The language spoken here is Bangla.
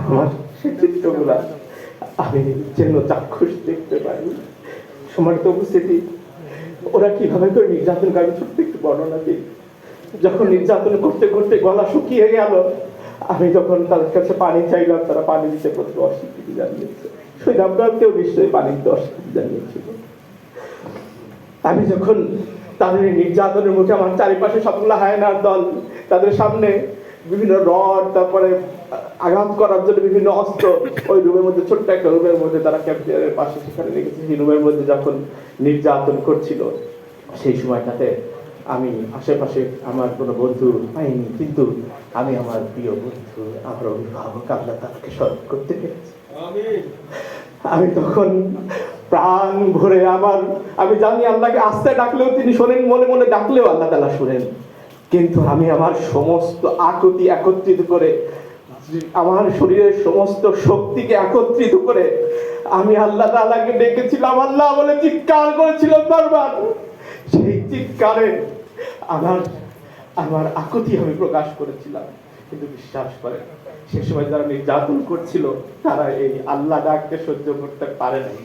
আমার সেই চিত্রগুলা আমি যেন চাক্ষুষ দেখতে পাই। সম্মানিত উপস্থিতি, ওরা কিভাবে করে নির্যাতন করে ছোট্ট একটু বর্ণনা দিই। যখন নির্যাতন করতে করতে গলা শুকিয়ে গেল, আমি যখন তাদের কাছে পানি চাইলাম, তারা পানি দিতে প্রতি অস্বীকৃতি জানিয়েছে। শহীদ আবরারকেও নিশ্চয়ই পানি দিতে অস্বীকৃতি জানিয়েছিল। আমি যখন তাদের নির্যাতনের মুখে, আমার চারিপাশে সবগুলো হায়নার দল, তাদের সামনে বিভিন্ন রড, তারপরে আঘাত করার জন্য বিভিন্ন অস্ত্র, ওই রুমের মধ্যে, ছোট্ট একটা রুমের মধ্যে তারা ক্যাম্পিয়ারের পাশে সেখানে রেখেছে। সেই রুমের মধ্যে যখন নির্যাতন করছিল, সেই সময়টাতে আমি আশেপাশে আমার কোনো বন্ধু পাইনি, কিন্তু আমি আমার প্রিয় বন্ধু, আমার অভিভাবক আল্লাহ তাআলাকে স্মরণ করতে পেরেছি। আমি তখন প্রাণ ভরে আমি জানি আল্লাহকে আস্তে ডাকলেও তিনি শোনেন, মনে মনে ডাকলেও আল্লাহ তাআলা শুনেন। কিন্তু আমি আমার সমস্ত আকুতি একত্রিত করে, আমার শরীরের সমস্ত শক্তিকে একত্রিত করে আমি আল্লাহ তাআলাকে ডেকেছিলাম, আল্লাহ বলে চিৎকার করেছিলাম বারবার। সেই চিৎকারে আমার আকুতি আমি প্রকাশ করেছিলাম। কিন্তু বিশ্বাস করে, সে সময় যারা নির্যাতন করছিল তারা এই আল্লাহ ডাককে সহ্য করতে পারে নাই।